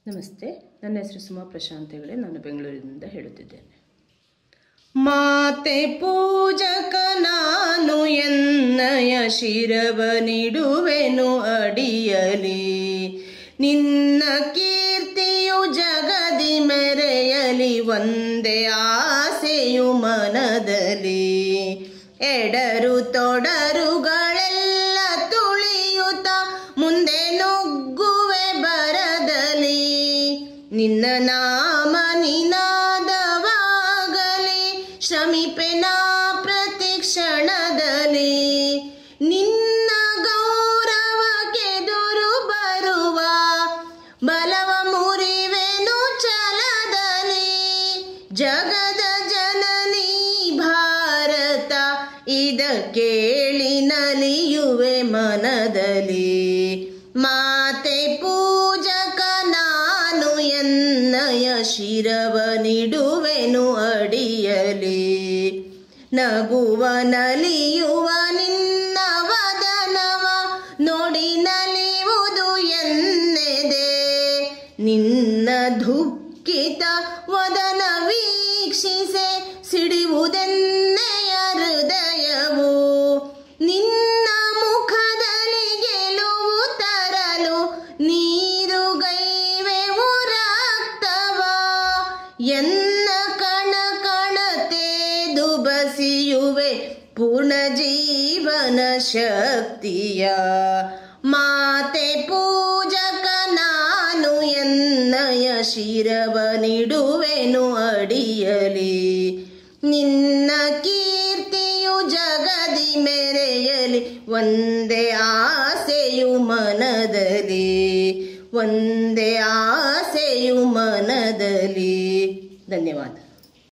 ನಮಸ್ತೆ, ನನ್ನ ಹೆಸರು ಸುಮಾ ಪ್ರಶಾಂತ್ ಹೆಗಡೆ. ನಾನು ಬೆಂಗಳೂರಿನಿಂದ ಹೇಳುತ್ತಿದ್ದೇನೆ. ಮಾತೆ ಪೂಜಕ ನಾನು ಎನ್ನಯ ಶಿರವ ನಿಡುವೆನು ಅಡಿಯಲಿ. ನಿನ್ನ ಕೀರ್ತಿಯು ಜಗದಿ ಮೆರೆಯಲಿ, ಒಂದೇ ಆಸೆಯು ಮನದಲ್ಲಿ. ಎಡರು ತೊಡರುಗಳೆಲ್ಲ ತುಳಿಯುತ್ತ ಮುಂದೆ ನುಗ್ಗುವೆ ಬರದಲ್ಲಿ. ನಿನ್ನ ನಾಮ ನಿನಾದವಾಗಲಿ, ಶ್ರಮಿಪೆನ ಪ್ರತಿ ಕ್ಷಣದಲ್ಲಿ. ನಿನ್ನ ಗೌರವಕ್ಕೆದುರು ಬರುವ ಬಲವ ಮುರಿವೆನು ಛಲದಲ್ಲಿ. ಜಗದ ಜನನಿ ಭಾರತ ಇದ ಕೇಳಿ ನಲಿಯುವೆ ಮನದಲ್ಲಿ. ಮಾತೆ ಪೂಜಕ ನಾನು ಎನ್ನಯ ಶಿರವ ನಿಡುವೆನು ಅಡಿಯಲಿ. ನಗುವ ನಲಿಯುವ ನಿನ್ನ ವದನವ ನೋಡಿ ನಲಿಯುವುದು ಎನ್ನೆದೆ. ನಿನ್ನ ದುಃಖಿತ ವದನ ವೀಕ್ಷಿಸೆ ಸಿಡಿಯುವುದೆನ್ನೆಯ ಹೃದಯವು. ನಿನ್ನ ಮುಖದಲ್ಲಿ ಗೆಲುವು ತರಲು ನೀರುಗೈವೆವು ರಕ್ತವ. ಎನ್ನ ಕಣ ಕಣತೆದು ಬಸಿಯುವೆ ಪೂರ್ಣ ಜೀವನ ಶಕ್ತಿಯ. ಮಾತೆ ಪೂಜಕ ನಾನು ಎನ್ನಯ ಶಿರವ ನಿಡುವೆನು ಅಡಿಯಲಿ. ನಿನ್ನ ಕೀರ್ತಿಯು ಜಗದಿ ಮೆರೆಯಲಿ, ಒಂದೇ ಆಸೆಯು ಮನದಲ್ಲಿ. ಒಂದೇ ಆಸೆಯು ಮನದಲ್ಲಿ. ಧನ್ಯವಾದ.